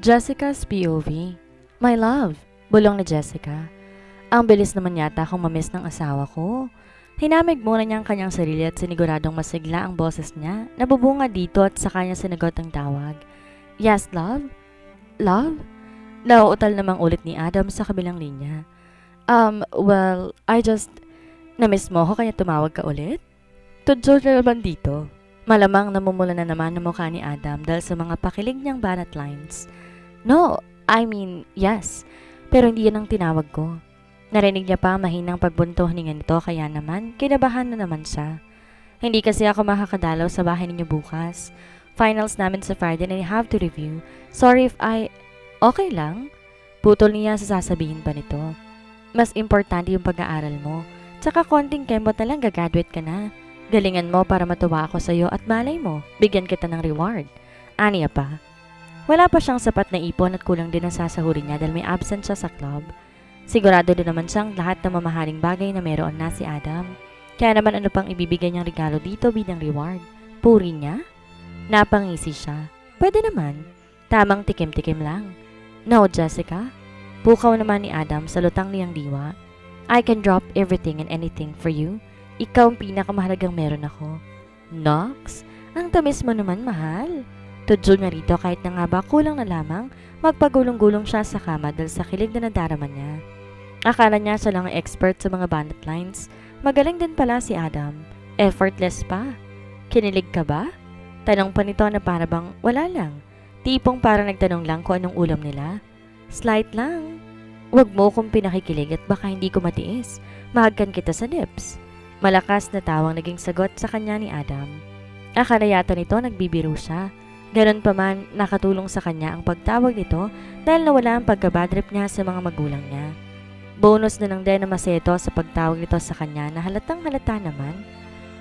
Jessica's POV. My love, bulong ni Jessica. Ang bilis naman yata akong mamiss ng asawa ko. Hinamig muna niya ang kanyang sarili at siniguradong masigla ang boses niya. Nabubunga dito at sa kanya sinagot ang tawag. Yes, love? Love? Nauutal namang ulit ni Adam sa kabilang linya. Well, Namiss mo ako kaya tumawag ka ulit? Tudyo na naman dito. Malamang namumula na naman ang mukha ni Adam dahil sa mga pakilig niyang banat lines. No, yes. Pero hindi yan ang tinawag ko. Narinig niya pa ang mahinang pagbunto hininga nito kaya naman, kinabahan na naman siya. Hindi kasi ako makakadalaw sa bahay ninyo bukas. Finals namin sa Friday and I have to review. Sorry if Okay lang? Putol niya sa sasabihin pa nito. Mas importante yung pag-aaral mo. Tsaka konting kembot na lang gagraduate ka na. Galingan mo para matuwa ako sa'yo at malay mo, bigyan kita ng reward. Aniya pa. Wala pa siyang sapat na ipon at kulang din ang sasahurin niya dahil may absent siya sa club. Sigurado din naman siyang lahat ng mamahaling bagay na meron na si Adam. Kaya naman ano pang ibibigay niyang regalo dito bilang reward? Puri niya? Napangisi siya. Pwede naman. Tamang tikim-tikim lang. No, Jessica. Pukaw naman ni Adam sa lutang niyang diwa. I can drop everything and anything for you. Ikaw ang pinakamahalagang meron ako. Nox, ang tamis mo naman, mahal. Tudyo niya rito kahit na nga ba kulang na lamang magpagulong-gulong siya sa kama dahil sa kilig na nadarama niya. Akala niya siya lang ang expert sa mga banat lines. Magaling din pala si Adam. Effortless pa. Kinilig ka ba? Tanong pa nito na para bang wala lang. Tipong parang nagtanong lang kung anong ulam nila. Slight lang. Huwag mo kong pinakikilig at baka hindi ko matiis. Mahagkan kita sa lips. Malakas na tawang naging sagot sa kanya ni Adam. Akala yata nito nagbibiro siya. Ganon pa man, nakatulong sa kanya ang pagtawag nito dahil nawala ang pagkabadrip niya sa mga magulang niya. Bonus na lang din na maseto sa pagtawag nito sa kanya na halatang halata naman.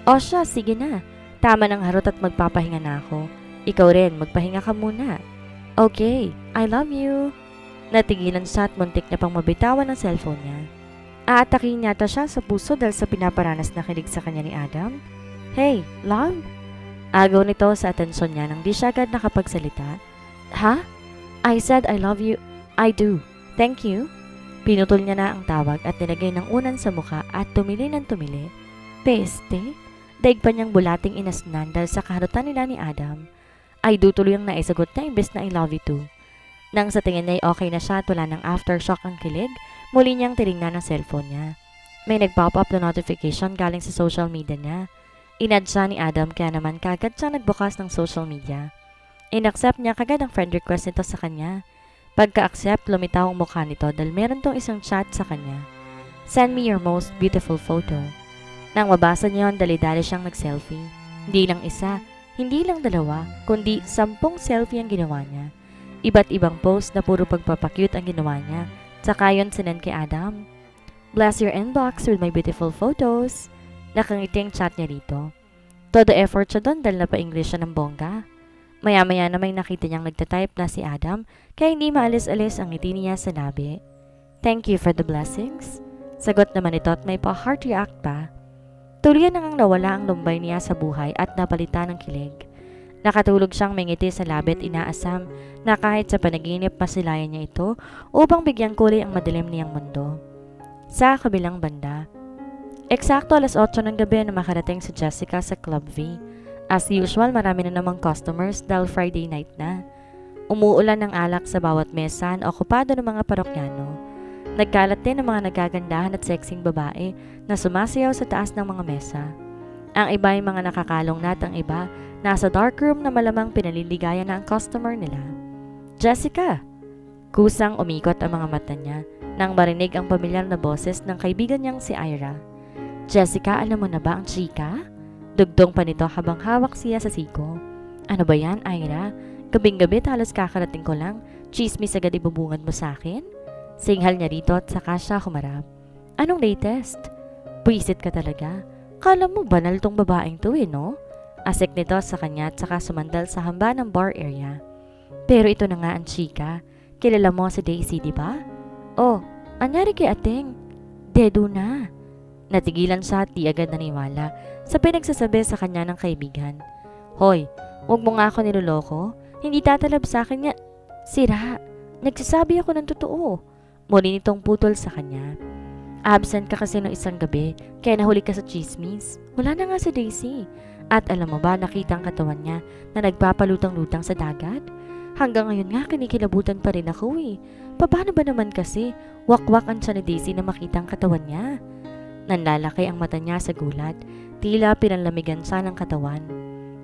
O siya, sige na. Tama ng harot at magpapahinga na ako. Ikaw rin, magpahinga ka muna. Okay, I love you. Natigilan siya at muntik na pang mabitawan ng cellphone niya. Aatakin yata siya sa puso dahil sa pinaparanas na kilig sa kanya ni Adam. Hey, love? Agaw nito sa atensyon niya nang di siya agad nakapagsalita. Ha? I said I love you. I do. Thank you. Pinutol niya na ang tawag at nilagay ng unan sa mukha at tumili ng tumili. Peste? Daig pa niyang bulating inasnan dahil sa kaharutan nila ni Adam. I do tuloy ang naisagot niya imbes na I love you too. Nang sa tingin niya okay na siya at wala ng aftershock ang kilig, muli niyang tinignan ang cellphone niya. May nag-pop up na notification galing sa social media niya. Inad siya ni Adam kaya naman kagad siya nagbukas ng social media. In-accept niya kagad ang friend request nito sa kanya. Pagka-accept, lumitaw ang mukha nito dahil meron tong isang chat sa kanya. Send me your most beautiful photo. Nang mabasa niya yun, dali-dali siyang nag-selfie. Hindi lang isa, hindi lang dalawa, kundi 10 selfie ang ginawa niya. Iba't ibang post na puro pagpapakyut ang ginawa niya. Tsaka yun sinend kay Adam. Bless your inbox with my beautiful photos. Nakangiti ang chat niya rito. Todo effort siya doon dahil napa-English siya ng bongga. Maya-maya na may nakita niyang nagtatype na si Adam kaya hindi maalis-alis ang ngiti niya sa labi. Thank you for the blessings. Sagot naman ito at may pa-heart react pa. Tuluyan na ngang nawala ang lumbay niya sa buhay at napalitan ng kilig. Nakatulog siyang may ngiti sa labi at inaasam na kahit sa panaginip masilayan niya ito upang bigyang kulay ang madilim niyang mundo. Sa kabilang banda, eksakto 8:00 ng gabi na makarating si Jessica sa Club V. As usual, marami na namang customers dahil Friday night na. Umuulan ng alak sa bawat mesa na okupado ng mga parokyano. Nagkalat din ng mga nagagandahan at sexing babae na sumasayaw sa taas ng mga mesa. Ang iba ay mga nakakalong na at ang iba nasa dark room na malamang pinaliligaya na ang customer nila. Jessica! Kusang umikot ang mga mata niya nang marinig ang pamilyar na boses ng kaibigan niyang si Ira. Jessica, alam mo na ba ang chika? Dugdong pa nito habang hawak siya sa siko. Ano ba yan, Ira? Gabing-gabi halos kakarating ko lang. Chismis agad ibubungad mo sa akin? Singhal niya rito at saka siya humarap. Anong latest? Buisit ka talaga. Kala mo banal tong babaeng to no? Asik nito sa kanya at saka sumandal sa hamba ng bar area. Pero ito na nga ang chika. Kilala mo si Daisy, di ba? Oh, anyari kay ating? Dedo na. Natigilan siya at di agad naniwala sa pinagsasabi sa kanya ng kaibigan. Hoy, huwag mo nga ako niloloko. Hindi tatalab sa akin niya. Sira, nagsasabi ako ng totoo. Muli nitong putol sa kanya. Absent ka kasi noong isang gabi, kaya nahuli ka sa chismis. Wala na nga si Daisy. At alam mo ba, nakita ang katawan niya na nagpapalutang-lutang sa dagat? Hanggang ngayon nga kinikilabutan pa rin ako eh. Paano ba naman kasi wakwak ang siya ni Daisy na makita ang katawan niya? Nanlalaki ang mata niya sa gulat, tila pinanlamigan siya ng katawan.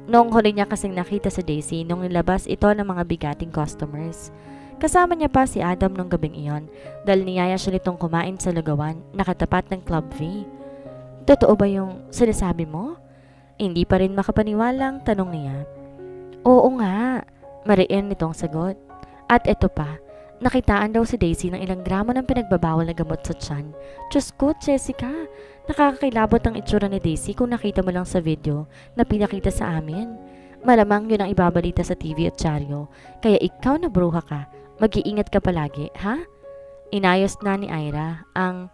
Noong huli niya kasing nakita si Daisy nung nilabas ito ng mga bigating customers. Kasama niya pa si Adam nung gabing iyon dahil niyaya siya nitong kumain sa lugawan na katapat ng Club V. Totoo ba yung sinasabi mo? Hindi pa rin makapaniwalang tanong niya. Oo nga, mariin nitong sagot. At eto pa, nakitaan daw si Daisy ng ilang gramo ng pinagbabawal na gamot sa tiyan. Diyos ko, Jessica, nakakakilabot ang itsura ni Daisy kung nakita mo lang sa video na pinakita sa amin. Malamang yun ang ibabalita sa TV at dyaryo, kaya ikaw na bruha ka. Mag-iingat ka palagi, ha? Inayos na ni Ira ang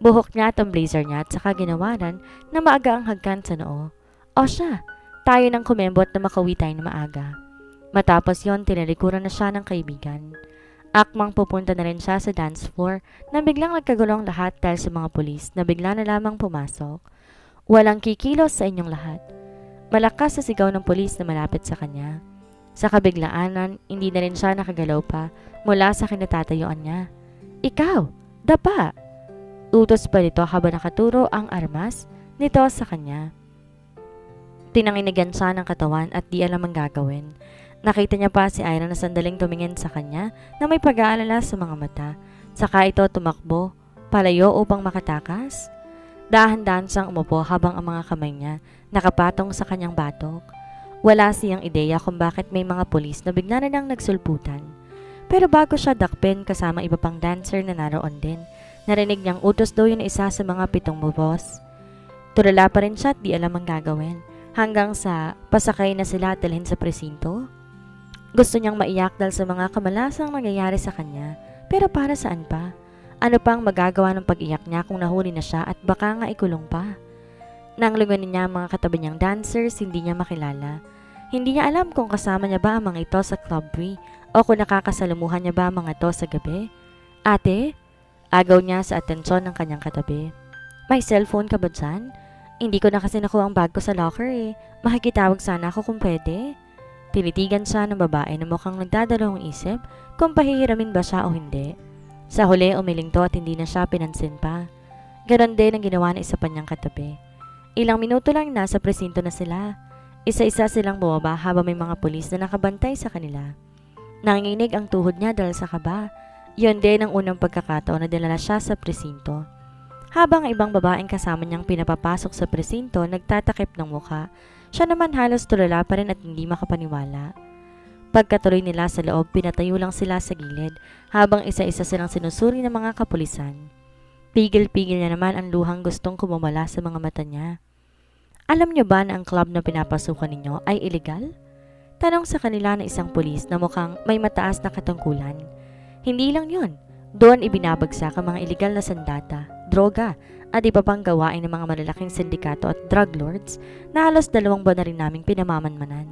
buhok niya at ang blazer niya at saka ginawaran na maaga ang hagkan sa noo. O siya, tayo nang kumembot na makauwi tayo na maaga. Matapos yon, tinalikuran na siya ng kaibigan. Akmang pupunta na rin siya sa dance floor na biglang nagkagulong lahat dahil sa mga pulis na bigla na lamang pumasok. Walang kikilos sa inyong lahat. Malakas sa sigaw ng pulis na malapit sa kanya. Sa kabiglaanan, hindi na rin siya nakagalaw pa mula sa kinatatayuan niya. Ikaw, dapa! Utos pa nito habang nakaturo ang armas nito sa kanya. Tinanginigan siya ng katawan at di alam ang gagawin. Nakita niya pa si Ira na sandaling tumingin sa kanya na may pag-aalala sa mga mata. Saka ito tumakbo, palayo upang makatakas. Dahan-dahan siyang umupo habang ang mga kamay niya nakapatong sa kanyang batok. Wala siyang ideya kung bakit may mga pulis na bigla na lang nagsulputan. Pero bago siya dakpin kasama iba pang dancer na naroon din, narinig niyang utos daw yun isa sa mga 7 bubos. Tulala pa rin siya at di alam ang gagawin hanggang sa pasakay na sila at dalhin sa presinto. Gusto niyang maiyak dahil sa mga kamalasang nangyayari sa kanya, pero para saan pa? Ano pang magagawa ng pag-iyak niya kung nahuli na siya at baka nga ikulong pa? Nang lingunin niya ang mga katabi niyang dancers, hindi niya makilala. Hindi niya alam kung kasama niya ba ang mga ito sa Club V o kung nakakasalumuhan niya ba ang mga ito sa gabi. Ate? Agaw niya sa atensyon ng kanyang katabi. May cellphone ka ba dyan? Hindi ko na kasi nakuha ang bag ko sa locker eh. Makikitawag sana ako kung pwede. Tinitigan siya ng babae na mukhang nagdadalawang isip kung pahihiramin ba siya o hindi. Sa huli, umiling to at hindi na siya pinansin pa. Ganon din ang ginawa ng isa pa niyang katabi. Ilang minuto lang nasa presinto na sila. Isa-isa silang bumaba habang may mga pulis na nakabantay sa kanila. Nanginginig ang tuhod niya dahil sa kaba. Yon din ang unang pagkakataon na dinala siya sa presinto. Habang ang ibang babaeng kasama niyang pinapapasok sa presinto nagtatakip ng mukha, siya naman halos tulala pa rin at hindi makapaniwala. Pagkatuloy nila sa loob, pinatayo lang sila sa gilid habang isa-isa silang sinusuri ng mga kapulisan. Pigil-pigil na naman ang luhang gustong kumamala sa mga mata niya. Alam niyo ba na ang club na pinapasukan ninyo ay illegal? Tanong sa kanila ng isang pulis na mukhang may mataas na katungkulan. Hindi lang yon. Doon ibinabagsak ang mga illegal na sandata, droga, at iba pang gawain ng mga malalaking sindikato at drug lords na halos 2 buwan na rin naming pinamamanmanan.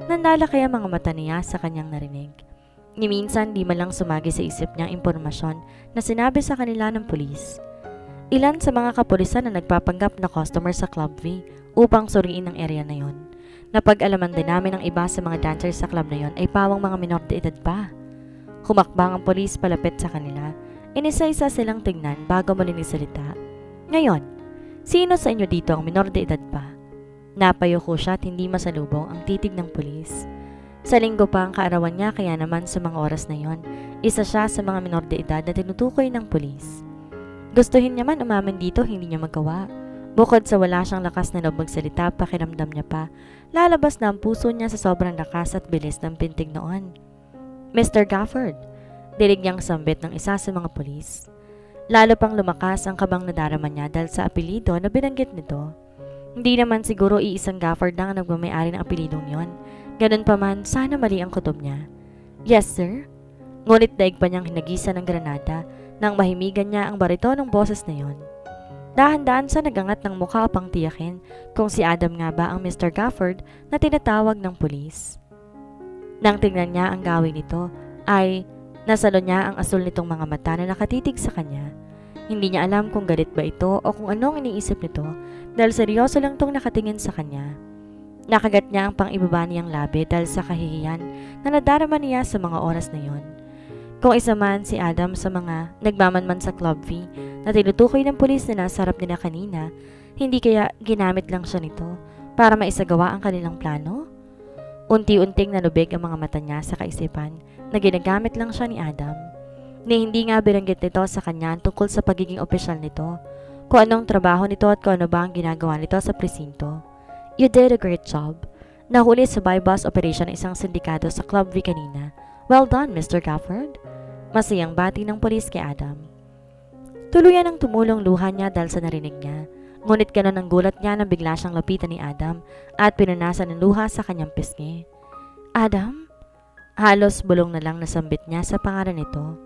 Nanlalaki ang mga mata niya sa kanyang narinig. Ni minsan di man lang sumagi sa isip niya ang impormasyon na sinabi sa kanila ng pulis. Ilan sa mga kapulisan na nagpapanggap na customer sa Club V upang suriin ang area na yon. Napag-alaman din namin ang iba sa mga dancers sa club na yon ay pawang mga minor de edad pa. Humakbang ang pulis palapit sa kanila. Inisa-isa silang tingnan bago muli nagsalita. Ngayon, sino sa inyo dito ang minor de edad pa? Napayuko siya at hindi masalubong ang titig ng pulis. Sa linggo pa ang kaarawan niya kaya naman sa mga oras na yon, isa siya sa mga minor de edad na tinutukoy ng pulis. Gustuhin niya man umamin dito, hindi niya magawa. Bukod sa wala siyang lakas na loob magsalita, pakiramdam niya pa, lalabas na ang puso niya sa sobrang lakas at bilis ng pintig noon. Mr. Gafford, dilig niyang sambit ng isa sa mga pulis. Lalo pang lumakas ang kabang nadarama niya dahil sa apelido na binanggit nito. Hindi naman siguro iisang Gafford lang ang nagmamayari ng apelidong yon. Ganun pa man, sana mali ang kutob niya. Yes, sir. Ngunit daig pa niyang hinagisa ng granada nang mahimigan niya ang bariton ng boses na yon. Dahan-dahan sa nagangat ng mukha upang tiyakin kung si Adam nga ba ang Mr. Gafford na tinatawag ng pulis. Nang tingnan niya ang gawin nito, ay nasalo niya ang asul nitong mga mata na nakatitig sa kanya. Hindi niya alam kung galit ba ito o kung anong iniisip nito dahil seryoso lang tong nakatingin sa kanya. Nakagat niya ang pang-ibaba niyang labi dahil sa kahihiyan na nadarama niya sa mga oras na yon. Kung isa man si Adam sa mga nagmamanman sa Club V na tinutukoy ng pulis na nasa harap nila kanina, hindi kaya ginamit lang siya nito para maisagawa ang kanilang plano? Unti-unting nanubig ang mga mata niya sa kaisipan na ginagamit lang siya ni Adam. Ni hindi nga biranggit nito sa kanya tungkol sa pagiging opisyal nito, kung anong trabaho nito at kung ano ba ang ginagawa nito sa presinto. You did a great job. Nahuli sa buy-bust operation ng isang sindikato sa Club V kanina. Well done, Mr. Gafford. Masayang bati ng pulis kay Adam. Tuluyan ang tumulong luha niya dahil sa narinig niya. Ngunit ganon ang gulat niya nang bigla siyang lapitan ni Adam at pinunasan ng luha sa kanyang pisngi. Adam? Halos bulong na lang nasambit niya sa pangalan nito.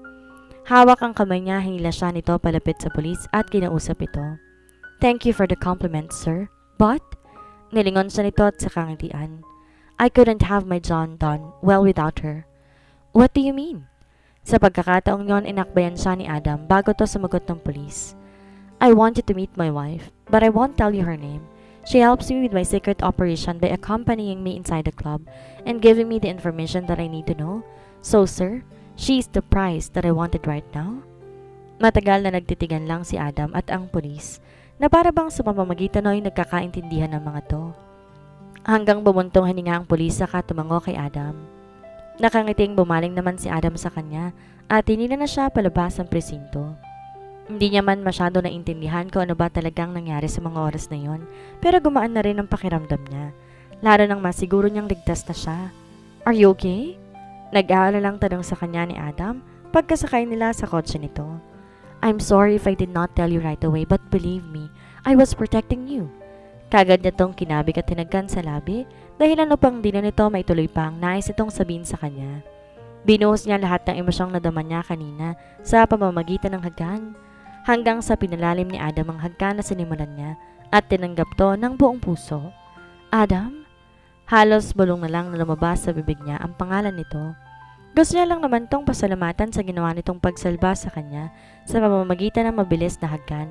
Hawak ang kamay niya, hinila siya nito palapit sa pulis at kinausap ito. Thank you for the compliment, sir. But, nilingon siya nito at sa kangitian. I couldn't have my John done well without her. What do you mean? Sa pagkakataong yon, inakbayan siya ni Adam bago to sumagot ng pulis. I wanted to meet my wife, but I won't tell you her name. She helps me with my secret operation by accompanying me inside the club and giving me the information that I need to know. So, sir, she's the prize that I wanted right now. Matagal na nagtitigan lang si Adam at ang pulis na para bang sa pamamagitan ay nagkakaintindihan ng mga to. Hanggang bumuntong hininga ang pulis saka tumango kay Adam. Nakangiting bumaling naman si Adam sa kanya at tinila na siya palabas ng presinto. Hindi niya man masyado naintindihan kung ano ba talagang nangyari sa mga oras na yon, pero gumaan na rin ang pakiramdam niya, lalo nang masiguro niyang ligtas na siya. Are you okay? Nag-aalalang tanong sa kanya ni Adam pagkasakay nila sa kotse nito. I'm sorry if I did not tell you right away, but believe me, I was protecting you. Kagad niya tong kinabig at tinagkan sa labi dahil ano pang di na nito maituloy pa ang nais itong sabihin sa kanya. Binuhos niya lahat ng emosyong nadama niya kanina sa pamamagitan ng hagkan, hanggang sa pinalalim ni Adam ang hagkan na sinimulan niya at tinanggap to ng buong puso. Adam? Halos bulong na lang na lumabas sa bibig niya ang pangalan nito. Gusto niya lang naman tong pasalamatan sa ginawa nitong pagsalba sa kanya sa pamamagitan ng mabilis na hagkan.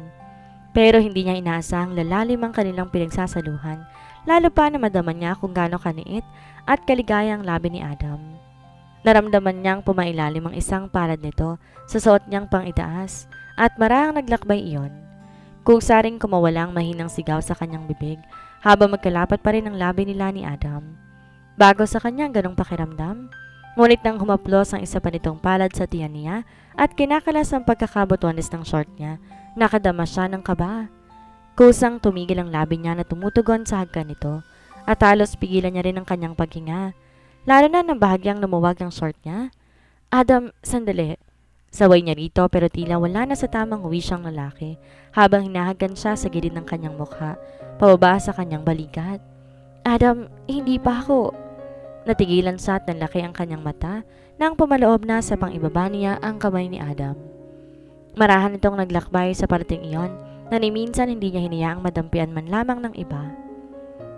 Pero hindi niya inaasahang lalalim ang kanilang pinagsasaluhan, lalo pa na madama niya kung gaano kaniit at kaligayang labi ni Adam. Naramdaman niyang pumailalim ang isang palad nito sa suot niyang pang-itaas at marahang naglakbay iyon. Kusaring kumawalang mahinang sigaw sa kanyang bibig habang magkalapat pa rin ang labi nila ni Adam. Bago sa kanyang ganong pakiramdam, ngunit nang humaplos ang isa pa nitong palad sa tiyan niya at kinakalas ang pagkakabutuanis ng short niya, nakadama siya ng kaba. Kusang tumigil ang labi niya na tumutugon sa hagkan nito at halos pigilan niya rin ang kanyang paghinga, lalo na nang bahagyang lumuwag ang short niya. Adam, sandali. Saway niya rito pero tila wala na sa tamang huwi siyang lalaki habang hinahagan siya sa gilid ng kanyang mukha, pababa sa kanyang balikat. Adam, hindi pa ako. Natigilan siya at nanlaki ang kanyang mata nang pumaloob na sa pang-ibaba niya ang kamay ni Adam. Marahan itong naglakbay sa parating iyon na ni minsan hindi niya hinayaang madampian man lamang ng iba.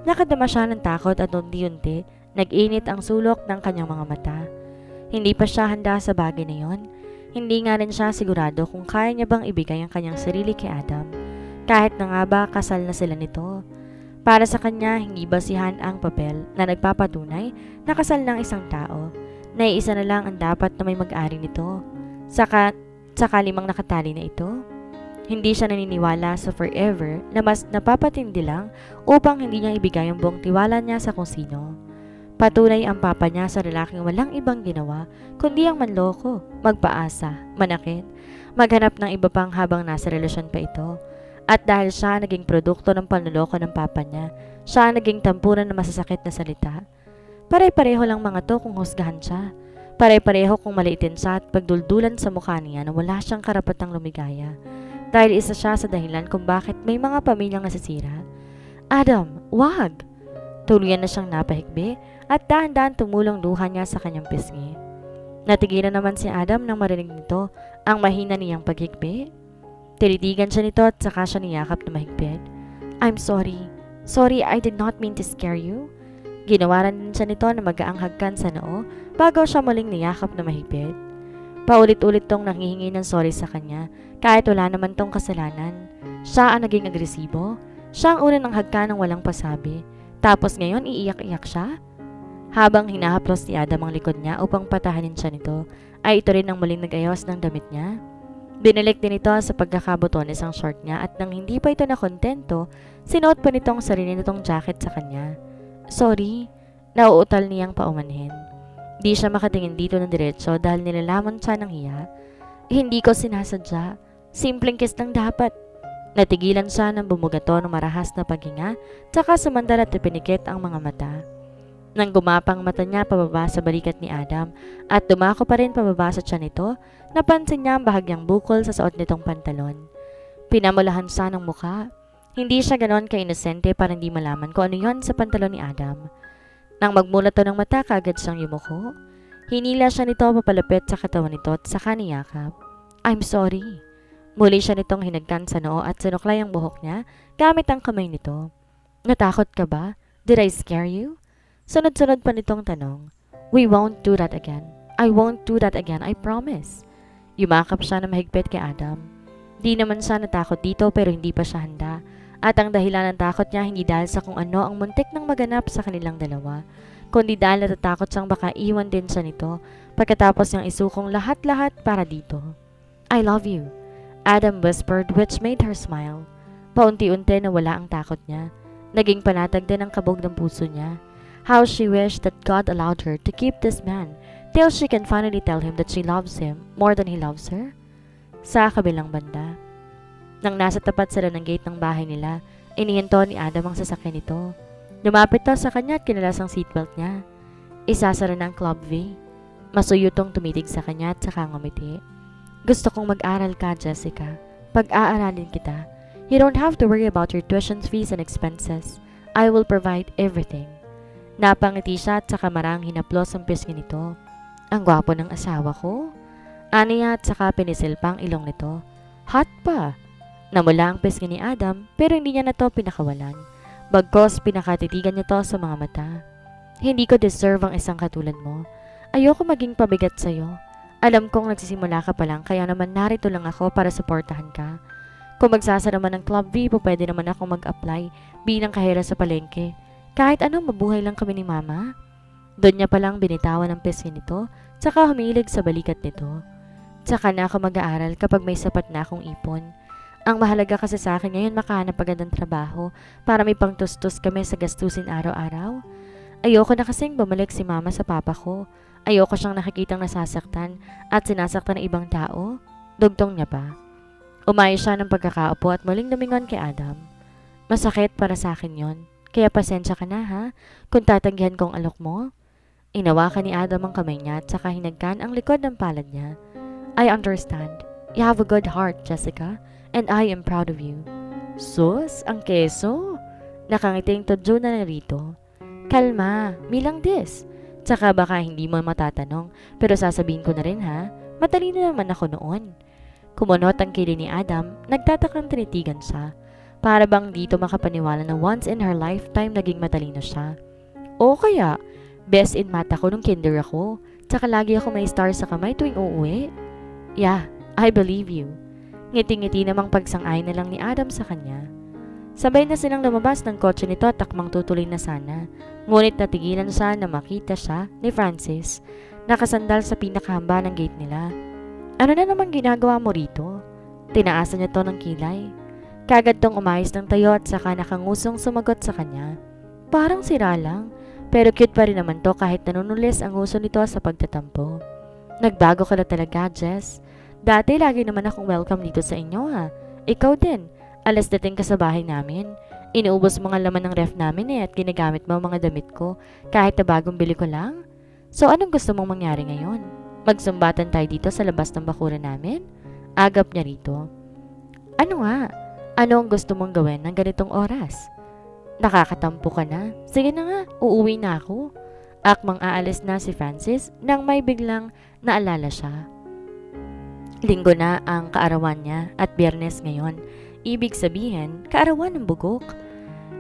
Nakadama siya ng takot at unti-unti nag-init ang sulok ng kanyang mga mata. Hindi pa siya handa sa bagay na iyon. Hindi nga rin siya sigurado kung kaya niya bang ibigay ang kanyang sarili kay Adam, kahit na nga ba kasal na sila nito. Para sa kanya, hindi basihan ang papel na nagpapatunay na kasal ng isang tao, na iisa na lang ang dapat na may mag-ari nito. Saka limang nakatali na ito. Hindi siya naniniwala sa forever na mas napapatindi lang upang hindi niya ibigay ang buong tiwala niya sa kung sino. Patunay ang papa niya sa lalaking walang ibang ginawa kundi ang manloko, magpaasa, manakit, maghanap ng iba pang habang nasa relasyon pa ito. At dahil siya naging produkto ng panloloko ng papa niya, siya naging tampunan ng masasakit na salita. Pare-pareho lang mga to kung husgahan siya. Pare-pareho kung maliitin siya at pagduldulan sa mukha niya na wala siyang karapatang lumigaya. Dahil isa siya sa dahilan kung bakit may mga pamilyang nasisira. Adam, wag! Tuluyan na siyang napahigbi at dahan-dahan tumulong luha niya sa kanyang pisngi. Natigilan naman si Adam nang marinig nito ang mahina niyang paghigbi. Tinitigan siya nito at saka siya niyakap na mahigpit. I'm sorry. Sorry, I did not mean to scare you. Ginawaran din siya nito na mag-aanghagkan sa noo bago siya muling niyakap na mahigpit. Paulit-ulit tong nanghihingi ng sorry sa kanya kahit wala naman tong kasalanan. Siya ang naging agresibo. Siya ang unang nanghagka ng walang pasabi. Tapos ngayon iiyak-iyak siya? Habang hinahaplos ni Adam ang likod niya upang patahanin siya nito, ay ito rin ang muling nag-ayos ng damit niya. Binalik din ito sa pagkakabotones ang short niya at nang hindi pa ito nakontento, sinuot pa nitong sarili nitong jacket sa kanya. Sorry, nauutal niyang paumanhin. Di siya makatingin dito ng diretso dahil nilalamon siya ng hiya. Hindi ko sinasadya. Simpleng kiss lang dapat. Natigilan siya nang bumugato ng marahas na paghinga, tsaka sumandal at ipinikit ang mga mata. Nang gumapang mata niya pababa sa balikat ni Adam at dumako pa rin pababa sa tiyan nito, napansin niya ang bahagyang bukol sa suot nitong pantalon. Pinamulahan siya ng muka. Hindi siya ganon ka-inosente para hindi malaman kung ano yon sa pantalon ni Adam. Nang magmulat to ng mata, kaagad siyang yumuko. Hinila siya nito papalapit sa katawan nito at saka niyakap. I'm sorry. Muli siya nitong hinagkan sa noo at sinuklay ang buhok niya gamit ang kamay nito. Natakot ka ba? Did I scare you? Sunod-sunod pa nitong tanong. We won't do that again. I won't do that again, I promise. Yumakap siya na mahigpit kay Adam. Di naman siya natakot dito pero hindi pa siya handa. At ang dahilan ng takot niya hindi dahil sa kung ano ang muntik nang maganap sa kanilang dalawa, kundi dahil natatakot siyang baka iwan din siya nito pagkatapos niyang isukong lahat-lahat para dito. I love you, Adam whispered, which made her smile. Paunti-unti nawala ang takot niya. Naging panatag din ang kabog ng puso niya. How she wished that God allowed her to keep this man till she can finally tell him that she loves him more than he loves her. Sa kabilang banda, nang nasa tapat sila ng gate ng bahay nila, inihinto ni Adam ang sasakyan nito. Lumapit to sa kanya at kinalas ang seatbelt niya. Isasara na ang Club V. Masuyutong tumitig sa kanya at saka ngumiti. Gusto kong mag-aral ka, Jessica. Pag-aaralin kita. You don't have to worry about your tuition fees and expenses. I will provide everything. Napangiti siya at saka marang hinaplos ang pisngi nito. Ang gwapo ng asawa ko. Aniya at saka pinisil pa ang ilong nito. Hot pa. Namula ang pisngi ni Adam pero hindi niya na to pinakawalan. Bagkos pinakatitigan niya to sa mga mata. Hindi ko deserve ang isang katulad mo. Ayoko maging pabigat sa'yo. Alam kong nagsisimula ka pa lang kaya naman narito lang ako para suportahan ka. Kung magsasara man ng Club V, pwede naman akong mag-apply bilang kahera sa palengke. Kahit anong mabuhay lang kami ni Mama. Doon niya palang binitawan ang pisngi nito, tsaka humilig sa balikat nito. Tsaka na ako mag-aaral kapag may sapat na akong ipon. Ang mahalaga kasi sa akin ngayon makahanap agad ng trabaho para may pangtustos kami sa gastusin araw-araw. Ayoko na kasing bumalik si Mama sa papa ko. Ayoko siyang nakikitang nasasaktan at sinasaktan ng ibang tao. Dugtong niya pa. Umayos siya ng pagkakaupo at muling lumingon kay Adam. Masakit para sa akin yon. Kaya pasensya ka na ha, kung tatanggihan kong alok mo. Inawakan ni Adam ang kamay niya at saka hinagkan ang likod ng palad niya. I understand. You have a good heart, Jessica, and I am proud of you. Sus, ang keso. Nakangiting todyo na narito. Kalma, me lang this. Tsaka baka hindi mo matatanong, pero sasabihin ko na rin ha, matalino naman ako noon. Kumunot ang kili ni Adam, nagtatakang tinitigan siya. Para bang dito makapaniwala na once in her lifetime naging matalino siya. O kaya, best in math ako nung kinder ako. Tsaka lagi ako may star sa kamay tuwing uuwi. Yeah, I believe you. Ngiti-ngiti namang pagsang-ay na lang ni Adam sa kanya. Sabay na silang lumabas ng kotse nito at takmang tutuloy na sana. Ngunit natigilan siya na makita siya ni Francis, nakasandal sa pinakahamba ng gate nila. Ano na namang ginagawa mo rito? Tinaasan niya to ng kilay. Kagad tong umayos ng tayo at saka nakangusong sumagot sa kanya. Parang sira lang, pero cute pa rin naman to kahit nanunulis ang uso nito sa pagtatampo. Nagbago ka na talaga, Jess. Dati lagi naman akong welcome dito sa inyo ha. Ikaw din, alas dating ka sa bahay namin. Inuubos mga laman ng ref namin at ginagamit mo mga damit ko kahit na bagong bili ko lang. So anong gusto mong mangyari ngayon? Magsumbatan tayo dito sa labas ng bakuran namin? Agap niya rito. Ano nga? Ano ang gusto mong gawin ng ganitong oras? Nakakatampo ka na? Sige na nga, uuwi na ako. Akmang aalis na si Francis nang may biglang naalala siya. Linggo na ang kaarawan niya at Biyernes ngayon. Ibig sabihin, kaarawan ng bugok.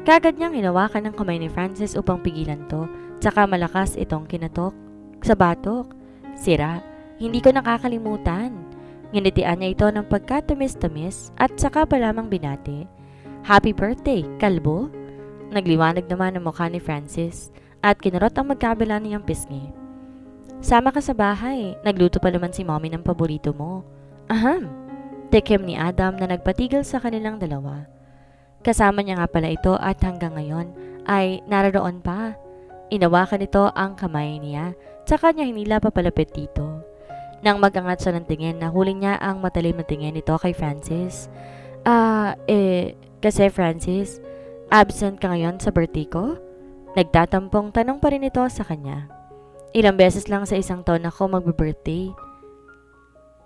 Kagad niyang hinawakan ng kamay ni Francis upang pigilan to, tsaka malakas itong kinatok sa batok. Sira, hindi ko nakakalimutan. Nginitian niya ito ng pagkatamis-tamis at saka pa lamang binati. Happy birthday, kalbo! Nagliwanag naman ang mukha ni Francis at kinarot ang magkabila niyang pisngi. Sama ka sa bahay, nagluto pa naman si mommy ng paborito mo. Aham! Tikim ni Adam na nagpatigil sa kanilang dalawa. Kasama niya nga pala ito at hanggang ngayon ay naroon pa. Inawakan nito ang kamay niya, tsaka niya hinila papalapit dito. Nang magangat siya ng tingin, nahuli niya ang matalim na tingin nito kay Francis. Kasi Francis, absent ka ngayon sa birthday ko? Nagtatampong tanong pa rin ito sa kanya. Ilang beses lang sa isang taon ako magbe-birthday.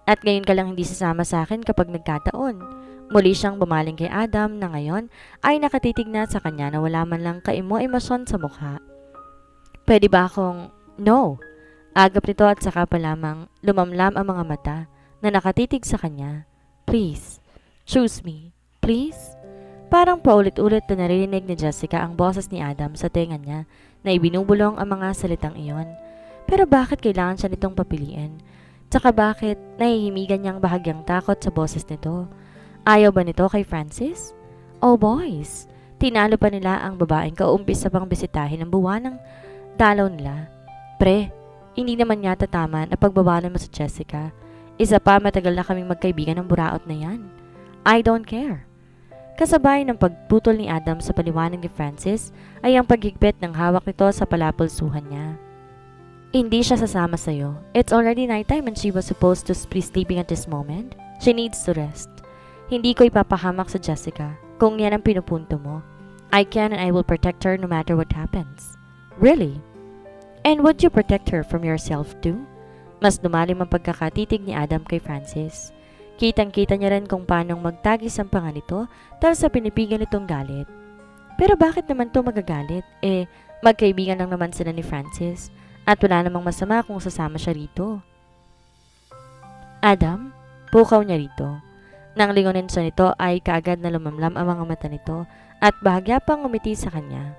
At ngayon ka lang hindi sasama sa akin kapag nagkataon. Muli siyang bumaling kay Adam na ngayon ay nakatitig na sa kanya na wala man lang kaimo-emosyon sa mukha. Pwede ba akong... No! Agap nito at saka pa lamang lumamlam ang mga mata na nakatitig sa kanya. Please, choose me. Please? Parang paulit-ulit na naririnig ni Jessica ang boses ni Adam sa tenga niya na ibinubulong ang mga salitang iyon. Pero bakit kailangan siya nitong papiliin? Tsaka bakit nahihimigan niyang bahagyang takot sa boses nito? Ayaw ba nito kay Francis? Oh boys, tinalo pa nila ang babaeng kaumpisa pang bisitahin ng buwan ng dalaw nila. Pre, hindi naman yata tama na pagbabalan mo sa Jessica. Isa pa, matagal na kaming magkaibigan ng buraot na yan. I don't care. Kasabay ng pagputol ni Adam sa paliwanag ni Francis ay ang paghigpit ng hawak nito sa palapulsuhan niya. Hindi siya sasama sa'yo. It's already nighttime and she was supposed to be sleeping at this moment. She needs to rest. Hindi ko ipapahamak sa Jessica kung yan ang pinupunto mo. I can and I will protect her no matter what happens. Really? And would you protect her from yourself too? Mas lumalim ang pagkakatitig ni Adam kay Francis. Kitang-kita niya rin kung paanong magtagis ang panga nito dahil sa pinipigan nitong galit. Pero bakit naman to magagalit? Magkaibigan lang naman sila ni Francis at wala namang masama kung sasama siya rito. Adam, pukaw niya rito. Nang lingunin siya nito ay kaagad na lumamlam ang mga mata nito at bahagya pang umiti sa kanya.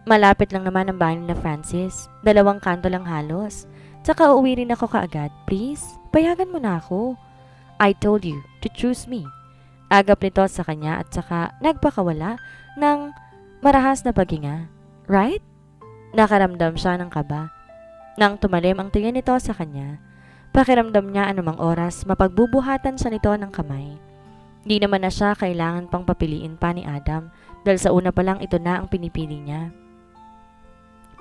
Malapit lang naman ang bahay na Francis. 2 kanto lang halos. Tsaka uuwi rin ako kaagad. Please, payagan mo na ako. I told you to choose me. Agap nito sa kanya at saka nagpakawala ng marahas na paghinga. Right? Nakaramdam siya ng kaba. Nang tumalim ang tingin nito sa kanya, pakiramdam niya anumang oras mapagbubuhatan siya nito ng kamay. Di naman na siya kailangan pang papiliin pa ni Adam dahil sa una pa lang ito na ang pinipili niya.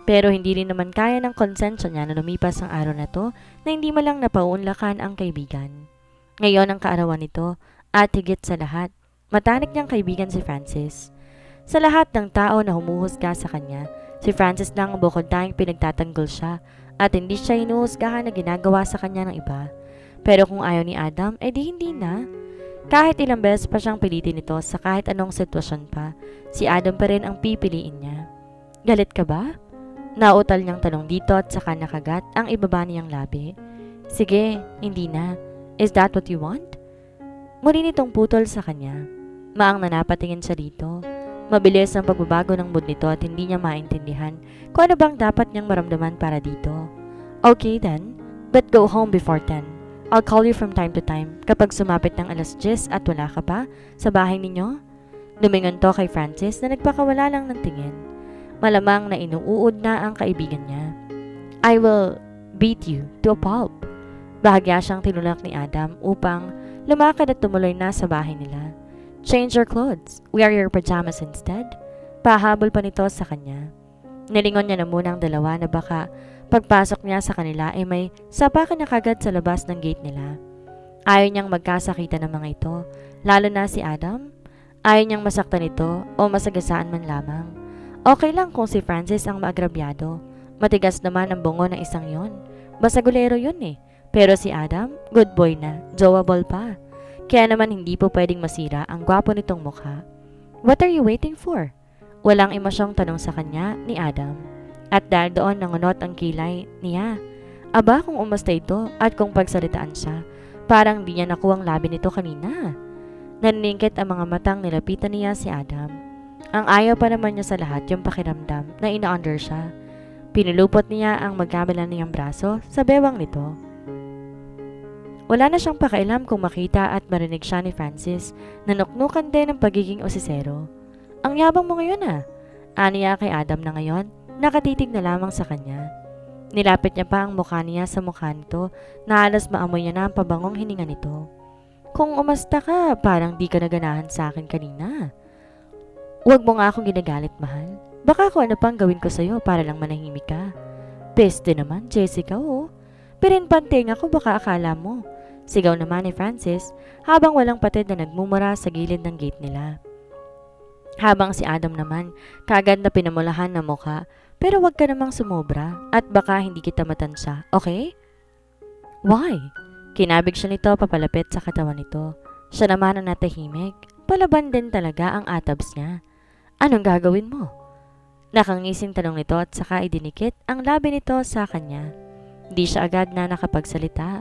Pero hindi rin naman kaya ng konsensya niya na lumipas ang araw na to na hindi malang napaunlakan ang kaibigan. Ngayon ang kaarawan nito at higit sa lahat, matanik niyang kaibigan si Francis. Sa lahat ng tao na humuhusga sa kanya, si Francis lang ang bukod tanging pinagtatanggol siya at hindi siya hinuhusgahan na ginagawa sa kanya ng iba. Pero kung ayaw ni Adam, edi hindi na. Kahit ilang beses pa siyang pilitin nito sa kahit anong sitwasyon pa, si Adam pa rin ang pipiliin niya. Galit ka ba? Nautal niyang tanong dito at saka nakagat ang ibaba niyang labi. Sige, hindi na. Is that what you want? Muli nitong putol sa kanya. Maang nanapatingin siya dito. Mabilis ang pagbabago ng mood nito at hindi niya maintindihan kung ano bang dapat niyang maramdaman para dito. Okay then, but go home before 10. I'll call you from time to time kapag sumapit ng 10:00 at wala ka pa sa bahay ninyo. Lumingon to kay Francis na nagpakawala lang ng tingin. Malamang na inuuod na ang kaibigan niya. I will beat you to a pulp. Bahagya siyang tinulak ni Adam upang lumakad at tumuloy na sa bahay nila. Change your clothes. Wear your pajamas instead. Pahabol pa nito sa kanya. Nilingon niya na muna ang dalawa na baka pagpasok niya sa kanila ay may sapakan na kagad sa labas ng gate nila. Ayaw niyang magkasakitan ng mga ito, lalo na si Adam. Ayaw niyang masaktan ito o masagasaan man lamang. Okay lang kung si Francis ang maagrabyado. Matigas naman ang bungo ng isang yon. Basagulero yun eh. Pero si Adam, good boy na, joable pa. Kaya naman hindi po pwedeng masira ang gwapo nitong mukha. What are you waiting for? Walang emosyong tanong sa kanya ni Adam. At dahil doon nangunot ang kilay niya. Aba kung umasta ito at kung pagsalitaan siya, parang di niya nakuwang labi nito kanina. Naniningkit ang mga matang nilapitan niya si Adam. Ang ayaw pa naman niya sa lahat yung pakiramdam na ina-under siya. Pinulupot niya ang magkabilang niyang braso sa bewang nito. Wala na siyang pakialam kung makita at marinig siya ni Francis na nuknukan din ng pagiging osisero. Ang yabang mo ngayon aniya kay Adam na ngayon, nakatitig na lamang sa kanya. Nilapit niya pa ang mukha niya sa mukha nito na halos maamoy niya na ang pabangong hininga nito. Kung umasta ka, parang di ka naganahan sa akin kanina. Huwag mo nga akong ginagalit, mahal. Baka kung ano pang gawin ko sa'yo para lang manahimik ka. Peste naman, Jessica, oh. Pirinpanting ako, baka akala mo. Sigaw naman ni Francis habang walang patid na nagmumura sa gilid ng gate nila. Habang si Adam naman, kagad na pinamulahan na mukha, pero wag ka namang sumobra at baka hindi kita matansya, okay? Why? Kinabig siya nito papalapit sa katawan nito. Siya naman ang natahimik. Palaban din talaga ang atabs niya. Anong gagawin mo? Nakangising tanong nito at saka idinikit ang labi nito sa kanya. Hindi siya agad na nakapagsalita.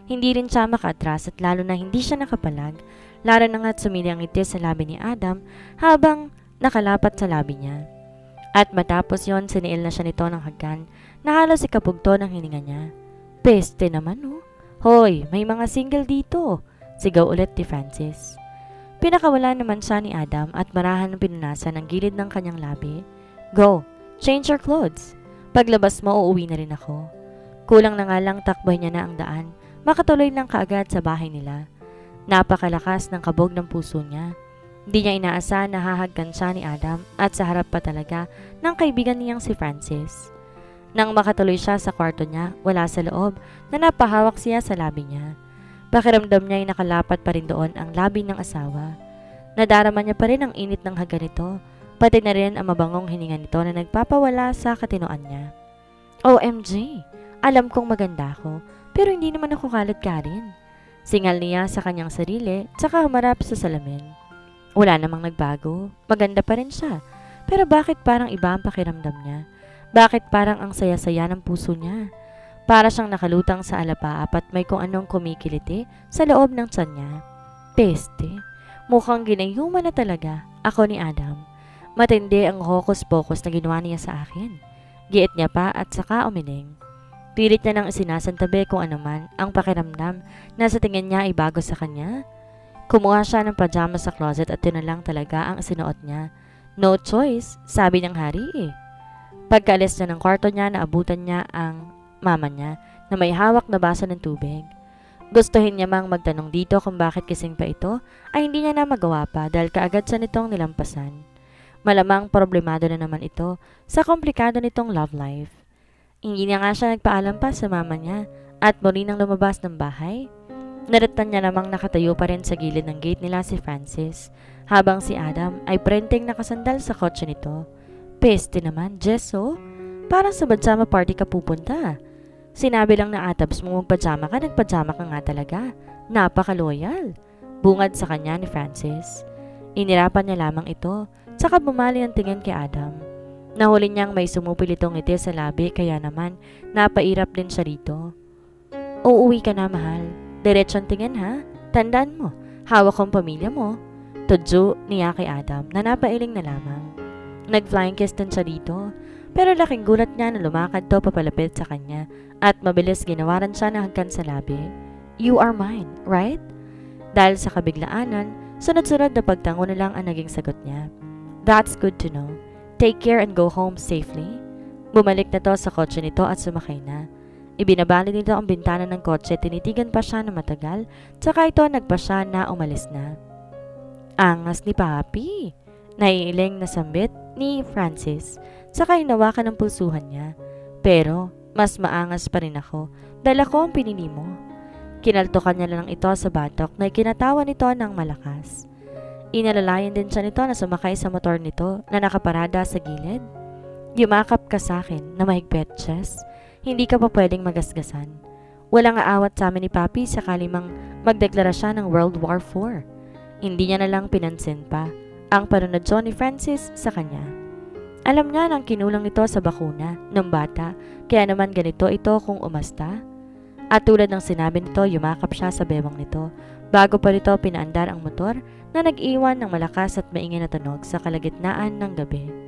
Hindi rin siya makaatras at lalo na hindi siya nakapalag, lalo na nga't sumili ang ngiti sa labi ni Adam habang nakalapat sa labi niya. At matapos yon, siniil na siya nito ng haggan na halos ikapugto ng hininga niya. Peste naman oh. Hoy, may mga single dito, sigaw ulit ni Francis. Pinakawala naman siya ni Adam at marahan ng pinunasan ng gilid ng kanyang labi. Go, change your clothes. Paglabas mo, uuwi na rin ako. Kulang na nga lang takboy niya na ang daan. Makatuloy lang kaagad sa bahay nila. Napakalakas ng kabog ng puso niya. Hindi niya inaasahan na hahagkan siya ni Adam at sa harap pa talaga ng kaibigan niyang si Francis. Nang makatuloy siya sa kwarto niya, wala sa loob na napahawak siya sa labi niya. Pakiramdam niya ay nakalapat pa rin doon ang labi ng asawa. Nadarama niya pa rin ang init ng haga nito, pati na rin ang mabangong hininga nito na nagpapawala sa katinoan niya. OMG! Alam kong maganda ako, pero hindi naman ako kalat ka rin. Singal niya sa kanyang sarili, tsaka humarap sa salamin. Wala namang nagbago, maganda pa rin siya. Pero bakit parang iba ang pakiramdam niya? Bakit parang ang saya-saya ng puso niya? Para siyang nakalutang sa alapaap at may kung anong kumikiliti sa loob ng tiyan niya. Peste, mukhang ginayuman na talaga ako ni Adam. Matindi ang hokus-pokus na ginawa niya sa akin. Giit niya pa at saka umiling. Pilit niya nang isinasantabi kung ano man ang pakiramdam na sa tingin niya ay bago sa kanya. Kumuha siya ng pajama sa closet at yun na lang talaga ang sinuot niya. No choice, sabi ng hari eh. Pagkaalis niya ng kwarto niya, naabutan niya ang mama niya na may hawak na baso ng tubig. Gustuhin niya mang magtanong dito kung bakit kising pa ito ay hindi niya na magawa pa dahil kaagad sa nitong nilampasan. Malamang problemado na naman ito sa komplikado nitong love life. Hindi na nga siya nagpaalam pa sa mama niya at muli nang lumabas ng bahay. Naratan niya namang nakatayo pa rin sa gilid ng gate nila si Francis habang si Adam ay prenting nakasandal sa kotse nito. Peste naman, Jesso. Parang sa badsama party ka pupunta. Sinabi lang na atabs mo magpajama ka, nagpajama ka nga talaga. Napaka-loyal. Bungad sa kanya ni Francis. Inirapan niya lamang ito, saka bumali ang tingin kay Adam. Nahuli niyang may sumupil itong ngiti sa labi kaya naman napairap din siya rito. Uuwi ka na, mahal. Diretsong tingin ha. Tandaan mo, hawak kong pamilya mo. Tudyo niya kay Adam na napailing na lamang. Nag-flying kiss din siya dito. Pero laking gulat niya na lumakad to papalapit sa kanya at mabilis ginawaran siya ng hagkan sa labi. You are mine, right? Dahil sa kabiglaanan, sunod-sunod na pagtango na lang ang naging sagot niya. That's good to know. Take care and go home safely. Bumalik na to sa kotse nito at sumakay na. Ibinabali nito ang bintana ng kotse, tinitigan pa siya na matagal, tsaka ito nagpa siya na umalis na. Angas ni Papi! Naiiling na sambit ni Francis, tsaka hinawakan ng pulsuhan niya. Pero, mas maangas pa rin ako, dahil ako ang pinili mo. Kinaltokan niya lang ito sa batok na ikinatawa nito ng malakas. Inalalayan din siya nito na sumakay sa motor nito na nakaparada sa gilid. Yumakap ka sa akin na mahigpit, Chess. Hindi ka pa pwedeng magasgasan. Walang aawat sa amin ni Papi sakali mang magdeklara siya ng World War IV. Hindi niya na lang pinansin pa ang panunod ni Francis sa kanya. Alam niya nang kinulang nito sa bakuna ng bata, kaya naman ganito ito kung umasta. At tulad ng sinabi nito, yumakap siya sa bewang nito. Bago pa nito pinaandar ang motor na nag-iwan ng malakas at maingay na tunog sa kalagitnaan ng gabi.